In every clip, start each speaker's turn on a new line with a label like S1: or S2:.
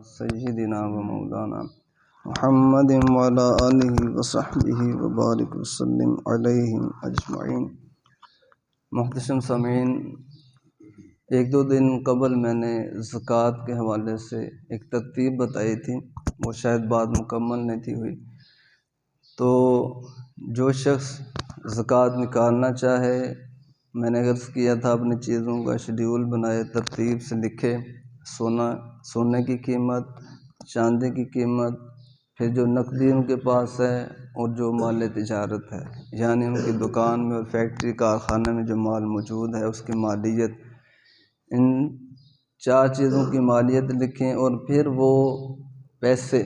S1: سیدنا و مولانا محمد وعلی آلہ وصحبہ وبارک وسلم علیہم اجمعین۔ محتشم سامعین، ایک دو دن قبل میں نے زکوٰۃ کے حوالے سے ایک ترتیب بتائی تھی، وہ شاید بات مکمل نہیں تھی ہوئی۔ تو جو شخص زکوٰۃ نکالنا چاہے، میں نے عرض کیا تھا اپنی چیزوں کا شیڈیول بنائے، ترتیب سے لکھے، سونے کی قیمت، چاندی کی قیمت، پھر جو نقدی ان کے پاس ہے اور جو مال تجارت ہے، یعنی ان کی دکان میں اور فیکٹری کارخانے میں جو مال موجود ہے اس کی مالیت، ان چار چیزوں کی مالیت لکھیں۔ اور پھر وہ پیسے،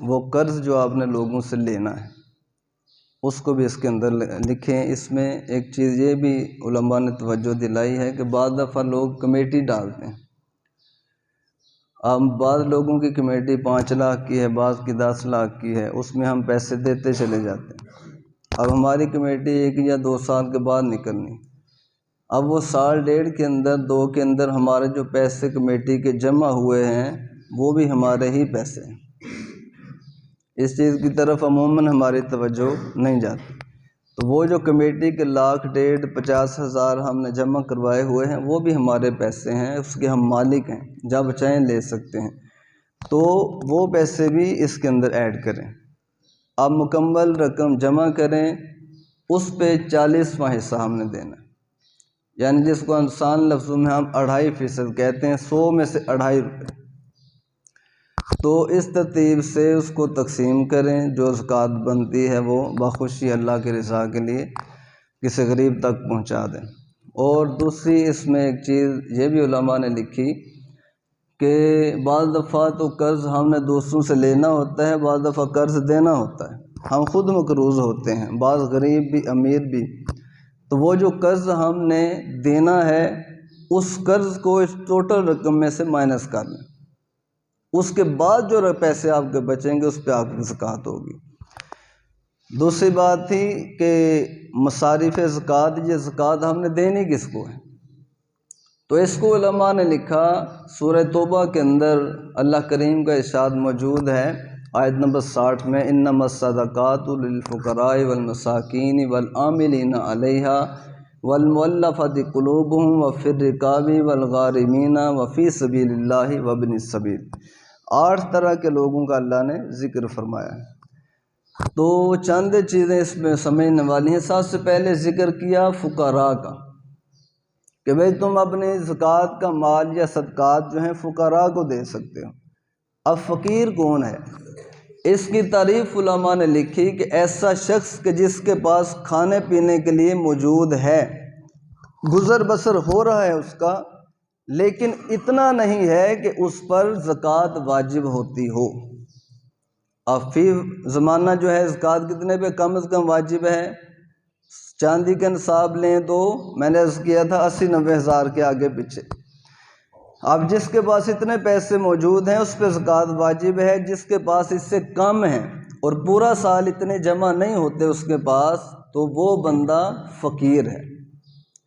S1: وہ قرض جو آپ نے لوگوں سے لینا ہے اس کو بھی اس کے اندر لکھیں۔ اس میں ایک چیز یہ بھی علماء نے توجہ دلائی ہے کہ بعض دفعہ لوگ کمیٹی ڈالتے ہیں۔ اب بعض لوگوں کی کمیٹی 5 لاکھ کی ہے، بعض کی 10 لاکھ کی ہے، اس میں ہم پیسے دیتے چلے جاتے ہیں۔ اب ہماری کمیٹی 1 یا 2 سال کے بعد نکلنی، اب وہ سال ڈیڑھ کے اندر 2 کے اندر ہمارے جو پیسے کمیٹی کے جمع ہوئے ہیں وہ بھی ہمارے ہی پیسے ہیں۔ اس چیز کی طرف عموماً ہماری توجہ نہیں جاتی۔ تو وہ جو کمیٹی کے 1.5 لاکھ 50,000 ہم نے جمع کروائے ہوئے ہیں وہ بھی ہمارے پیسے ہیں، اس کے ہم مالک ہیں، جب چاہیں لے سکتے ہیں۔ تو وہ پیسے بھی اس کے اندر ایڈ کریں۔ اب مکمل رقم جمع کریں، اس پہ 40واں حصہ ہم نے دینا ہے، یعنی جس کو آسان لفظوں میں ہم 2.5% کہتے ہیں، 100 میں سے 2.5 روپے۔ تو اس ترتیب سے اس کو تقسیم کریں، جو زکوٰۃ بنتی ہے وہ بخوشی اللہ کی رضا کے لیے کسی غریب تک پہنچا دیں۔ اور دوسری اس میں ایک چیز یہ بھی علماء نے لکھی کہ بعض دفعہ تو قرض ہم نے دوسروں سے لینا ہوتا ہے، بعض دفعہ قرض دینا ہوتا ہے، ہم خود مقروض ہوتے ہیں، بعض غریب بھی امیر بھی۔ تو وہ جو قرض ہم نے دینا ہے اس قرض کو اس ٹوٹل رقم میں سے مائنس کر لیں، اس کے بعد جو پیسے آپ کے بچیں گے اس پہ آپ کی زکوٰۃ ہوگی۔ دوسری بات تھی کہ مصارف زکوٰۃ، یہ زکوٰۃ ہم نے دینی کس کو ہے؟ تو اس کو علماء نے لکھا، سورہ توبہ کے اندر اللہ کریم کا ارشاد موجود ہے، آیت نمبر 60 میں، انما الصدقات للفقراء والمساکین والعاملین علیہا والمؤلفۃ قلوبہم وفی الرقاب والغارمین وفی سبیل اللہ وابن السبیل۔ 8 طرح کے لوگوں کا اللہ نے ذکر فرمایا ہے۔ تو چند چیزیں اس میں سمجھنے والی ہیں۔ سب سے پہلے ذکر کیا فقراء کا، کہ بھئی تم اپنی زکوٰۃ کا مال یا صدقات جو ہیں فقراء کو دے سکتے ہو۔ اب فقیر کون ہے؟ اس کی تعریف علماء نے لکھی کہ ایسا شخص کہ جس کے پاس کھانے پینے کے لیے موجود ہے، گزر بسر ہو رہا ہے اس کا، لیکن اتنا نہیں ہے کہ اس پر زکوٰۃ واجب ہوتی ہو۔ اب فی زمانہ جو ہے زکوٰۃ کتنے پہ کم از کم واجب ہے؟ چاندی کا نصاب لیں تو میں نے عرض کیا تھا 80-90 ہزار کے آگے پیچھے۔ اب جس کے پاس اتنے پیسے موجود ہیں اس پہ زکوٰۃ واجب ہے، جس کے پاس اس سے کم ہیں اور پورا سال اتنے جمع نہیں ہوتے اس کے پاس، تو وہ بندہ فقیر ہے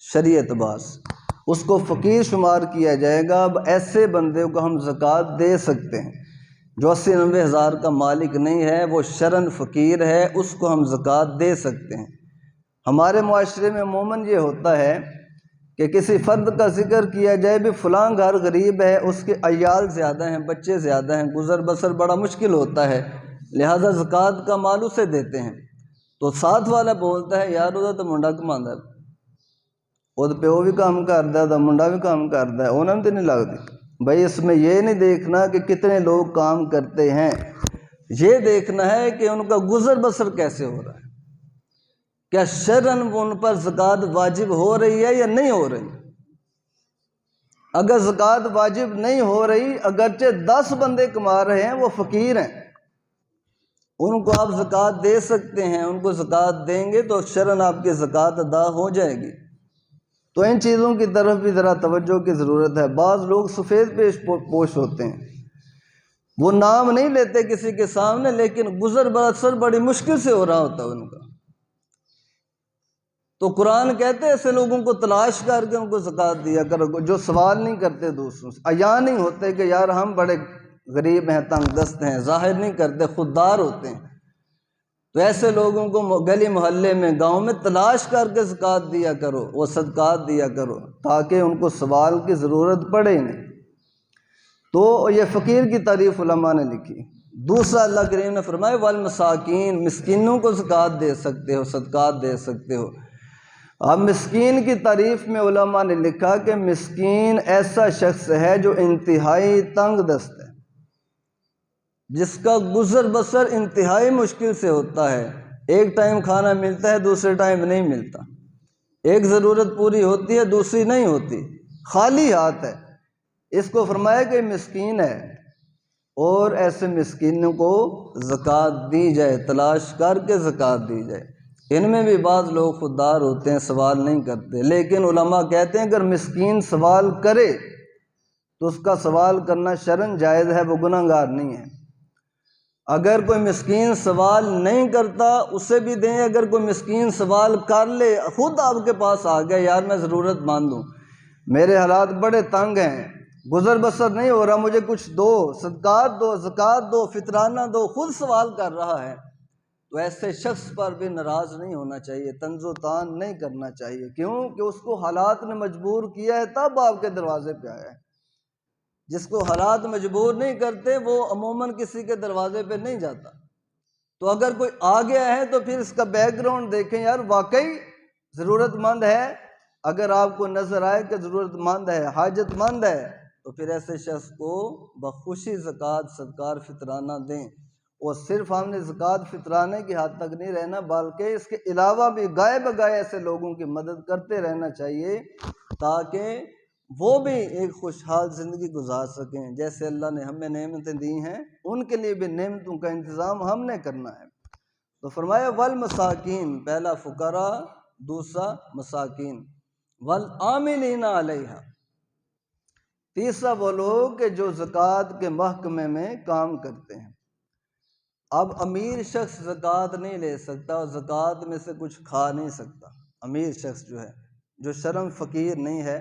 S1: شرعی اعتبار سے، اس کو فقیر شمار کیا جائے گا۔ اب ایسے بندے کو ہم زکوٰۃ دے سکتے ہیں، جو 80-90 ہزار کا مالک نہیں ہے، وہ شرعاً فقیر ہے، اس کو ہم زکوٰۃ دے سکتے ہیں۔ ہمارے معاشرے میں عموماً یہ ہوتا ہے کہ کسی فرد کا ذکر کیا جائے، بھی فلاں گھر غریب ہے، اس کے عیال زیادہ ہیں، بچے زیادہ ہیں، گزر بسر بڑا مشکل ہوتا ہے، لہذا زکوٰۃ کا مال اسے دیتے ہیں۔ تو ساتھ والا بولتا ہے، یار وہ تو منڈا کماندا ہے، وہ پیو بھی کام کرتا ہے، منڈا بھی کام کرتا ہے، انہوں نے تو نہیں لگتی۔ بھائی اس میں یہ نہیں دیکھنا کہ کتنے لوگ کام کرتے ہیں، یہ دیکھنا ہے کہ ان کا گزر بسر کیسے ہو رہا ہے، کیا شرعاً ان پر زکوٰۃ واجب ہو رہی ہے یا نہیں ہو رہی۔ اگر زکوٰۃ واجب نہیں ہو رہی، اگرچہ 10 بندے کما رہے ہیں، وہ فقیر ہیں، ان کو آپ زکوٰۃ دے سکتے ہیں، ان کو زکوٰۃ دیں گے تو شرعاً آپ کی زکوٰۃ ادا ہو جائے گی۔ تو ان چیزوں کی طرف بھی ذرا توجہ کی ضرورت ہے۔ بعض لوگ سفید پوش ہوتے ہیں، وہ نام نہیں لیتے کسی کے سامنے، لیکن گزر بسر بڑی مشکل سے ہو رہا ہوتا ہے ان کا۔ تو قرآن کہتے ہیں ایسے لوگوں کو تلاش کر کے ان کو زکوٰۃ دیا کرو جو سوال نہیں کرتے دوسروں سے، عیاں نہیں ہوتے کہ یار ہم بڑے غریب ہیں، تنگ دست ہیں، ظاہر نہیں کرتے، خوددار ہوتے ہیں۔ تو ایسے لوگوں کو گلی محلے میں، گاؤں میں تلاش کر کے زکوٰۃ دیا کرو، وہ صدقات دیا کرو، تاکہ ان کو سوال کی ضرورت پڑے نہیں۔ تو یہ فقیر کی تعریف علماء نے لکھی۔ دوسرا اللہ کریم نے فرمایا والمساکین، مسکینوں کو زکوٰۃ دے سکتے ہو، صدقات دے سکتے ہو۔ اب مسکین کی تعریف میں علماء نے لکھا کہ مسکین ایسا شخص ہے جو انتہائی تنگ دست ہے، جس کا گزر بسر انتہائی مشکل سے ہوتا ہے، ایک ٹائم کھانا ملتا ہے، دوسرے ٹائم نہیں ملتا، ایک ضرورت پوری ہوتی ہے، دوسری نہیں ہوتی، خالی ہاتھ ہے، اس کو فرمایا کہ مسکین ہے۔ اور ایسے مسکینوں کو زکوٰۃ دی جائے، تلاش کر کے زکوٰۃ دی جائے۔ ان میں بھی بعض لوگ خوددار ہوتے ہیں، سوال نہیں کرتے، لیکن علماء کہتے ہیں اگر مسکین سوال کرے تو اس کا سوال کرنا شرعاً جائز ہے، وہ گناہ گار نہیں ہے۔ اگر کوئی مسکین سوال نہیں کرتا اسے بھی دیں، اگر کوئی مسکین سوال کر لے، خود آپ کے پاس آ گیا یار میں ضرورت مند ہوں، میرے حالات بڑے تنگ ہیں، گزر بسر نہیں ہو رہا، مجھے کچھ دو، صدقات دو، زکوٰۃ دو، فطرانہ دو، خود سوال کر رہا ہے، تو ایسے شخص پر بھی ناراض نہیں ہونا چاہیے، طنز و تان نہیں کرنا چاہیے۔ کیوں کہ اس کو حالات نے مجبور کیا ہے تب آپ کے دروازے پہ آیا ہے۔ جس کو حالات مجبور نہیں کرتے وہ عموماً کسی کے دروازے پہ نہیں جاتا۔ تو اگر کوئی آ گیا ہے تو پھر اس کا بیک گراؤنڈ دیکھیں، یار واقعی ضرورت مند ہے، اگر آپ کو نظر آئے کہ ضرورت مند ہے، حاجت مند ہے، تو پھر ایسے شخص کو بخوشی زکوٰۃ، صدقات، فطرانہ دیں۔ اور صرف ہم نے زکوٰۃ فطرانے کی حد تک نہیں رہنا، بلکہ اس کے علاوہ بھی گائے بگائے ایسے لوگوں کی مدد کرتے رہنا چاہیے، تاکہ وہ بھی ایک خوشحال زندگی گزار سکیں۔ جیسے اللہ نے ہمیں نعمتیں دی ہیں، ان کے لیے بھی نعمتوں کا انتظام ہم نے کرنا ہے۔ تو فرمایا والمساکین، پہلا فقراء، دوسرا مساکین، والعاملین علیہا، تیسرا وہ لوگ کہ جو زکوٰۃ کے محکمے میں کام کرتے ہیں۔ اب امیر شخص زکوٰۃ نہیں لے سکتا اور زکوٰۃ میں سے کچھ کھا نہیں سکتا۔ امیر شخص جو ہے، جو شرم فقیر نہیں ہے،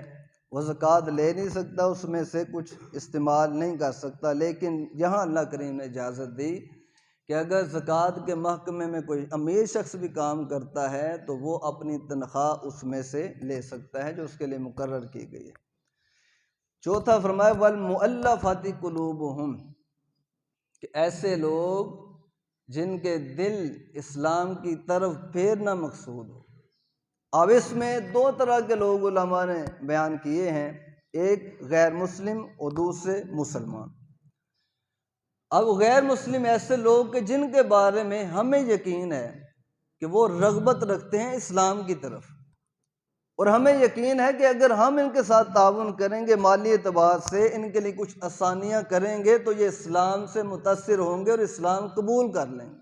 S1: وہ زکوٰۃ لے نہیں سکتا، اس میں سے کچھ استعمال نہیں کر سکتا۔ لیکن یہاں اللہ کریم نے اجازت دی کہ اگر زکوٰۃ کے محکمے میں کوئی امیر شخص بھی کام کرتا ہے تو وہ اپنی تنخواہ اس میں سے لے سکتا ہے جو اس کے لیے مقرر کی گئی ہے۔ چوتھا فرمایا والمؤلفۃ قلوبہم، کہ ایسے لوگ جن کے دل اسلام کی طرف پھیرنا مقصود ہو۔ اب اس میں دو طرح کے لوگ علماء نے بیان کیے ہیں، ایک غیر مسلم اور دوسرے مسلمان۔ اب غیر مسلم ایسے لوگ کہ جن کے بارے میں ہمیں یقین ہے کہ وہ رغبت رکھتے ہیں اسلام کی طرف، اور ہمیں یقین ہے کہ اگر ہم ان کے ساتھ تعاون کریں گے، مالی اعتبار سے ان کے لیے کچھ آسانیاں کریں گے، تو یہ اسلام سے متاثر ہوں گے اور اسلام قبول کر لیں گے۔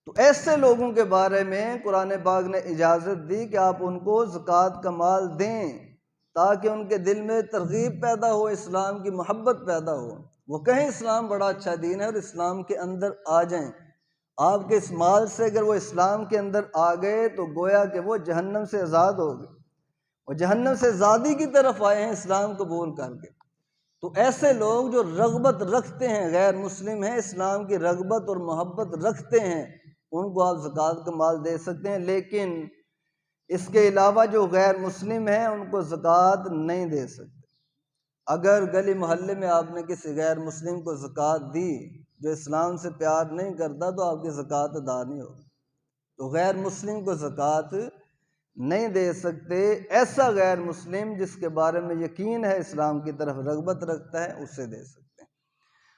S1: تو ایسے لوگوں کے بارے میں قرآن پاک نے اجازت دی کہ آپ ان کو زکوٰۃ کا مال دیں، تاکہ ان کے دل میں ترغیب پیدا ہو، اسلام کی محبت پیدا ہو، وہ کہیں اسلام بڑا اچھا دین ہے اور اسلام کے اندر آ جائیں۔ آپ کے اس مال سے اگر وہ اسلام کے اندر آ گئے تو گویا کہ وہ جہنم سے آزاد ہو گئے، اور جہنم سے آزادی کی طرف آئے ہیں اسلام قبول کر کے۔ تو ایسے لوگ جو رغبت رکھتے ہیں، غیر مسلم ہیں، اسلام کی رغبت اور محبت رکھتے ہیں، ان کو آپ زکوٰۃ کا مال دے سکتے ہیں۔ لیکن اس کے علاوہ جو غیر مسلم ہیں ان کو زکوٰۃ نہیں دے سکتے۔ اگر گلی محلے میں آپ نے کسی غیر مسلم کو زکوٰۃ دی جو اسلام سے پیار نہیں کرتا، تو آپ کی زکوٰۃ ادا نہیں ہوگی۔ تو غیر مسلم کو زکوٰۃ نہیں دے سکتے۔ ایسا غیر مسلم جس کے بارے میں یقین ہے، اسلام کی طرف رغبت رکھتا ہے، اسے دے سکتے ہیں۔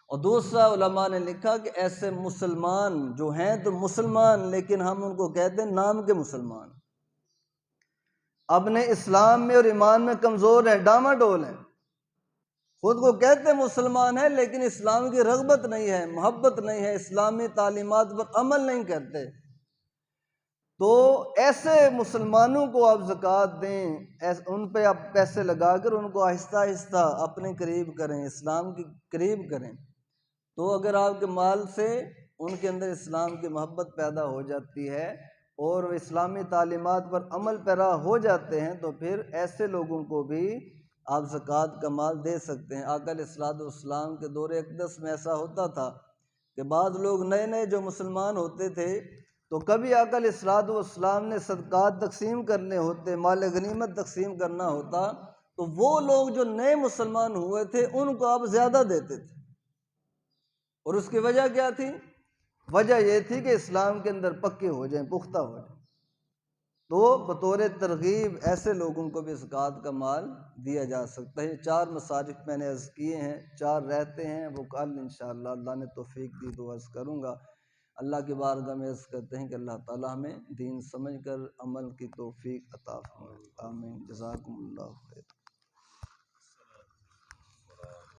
S1: اور دوسرا علماء نے لکھا کہ ایسے مسلمان جو ہیں تو مسلمان، لیکن ہم ان کو کہتے ہیں نام کے مسلمان، اپنے اسلام میں اور ایمان میں کمزور ہیں، ڈاما ڈول ہیں، خود کو کہتے مسلمان ہیں لیکن اسلام کی رغبت نہیں ہے، محبت نہیں ہے، اسلامی تعلیمات پر عمل نہیں کرتے۔ تو ایسے مسلمانوں کو آپ زکوٰۃ دیں، ان پہ آپ پیسے لگا کر ان کو آہستہ آہستہ اپنے قریب کریں، اسلام کے قریب کریں، تو اگر آپ کے مال سے ان کے اندر اسلام کی محبت پیدا ہو جاتی ہے اور وہ اسلامی تعلیمات پر عمل پیرا ہو جاتے ہیں تو پھر ایسے لوگوں کو بھی آپ زکوٰۃ کا مال دے سکتے ہیں۔ آقا علیہ الصلوۃ والسلام کے دور اقدس میں ایسا ہوتا تھا کہ بعض لوگ نئے نئے جو مسلمان ہوتے تھے تو کبھی آقا علیہ الصلوۃ والسلام نے صدقات تقسیم کرنے ہوتے، مال غنیمت تقسیم کرنا ہوتا، تو وہ لوگ جو نئے مسلمان ہوئے تھے ان کو آپ زیادہ دیتے تھے۔ اور اس کی وجہ کیا تھی؟ وجہ یہ تھی کہ اسلام کے اندر پکے ہو جائیں، پختہ ہو جائیں۔ تو بطور ترغیب ایسے لوگوں کو بھی زکوٰۃ کا مال دیا جا سکتا ہے۔ 4 مصارف میں نے عرض کیے ہیں، 4 رہتے ہیں، وہ کل انشاءاللہ اللہ نے توفیق دی تو عرض کروں گا۔ اللہ کی بارگاہ میں عرض کرتے ہیں کہ اللہ تعالی ہمیں دین سمجھ کر عمل کی توفیق عطا فرمائے، آمین۔ جزاکم اللہ خیر۔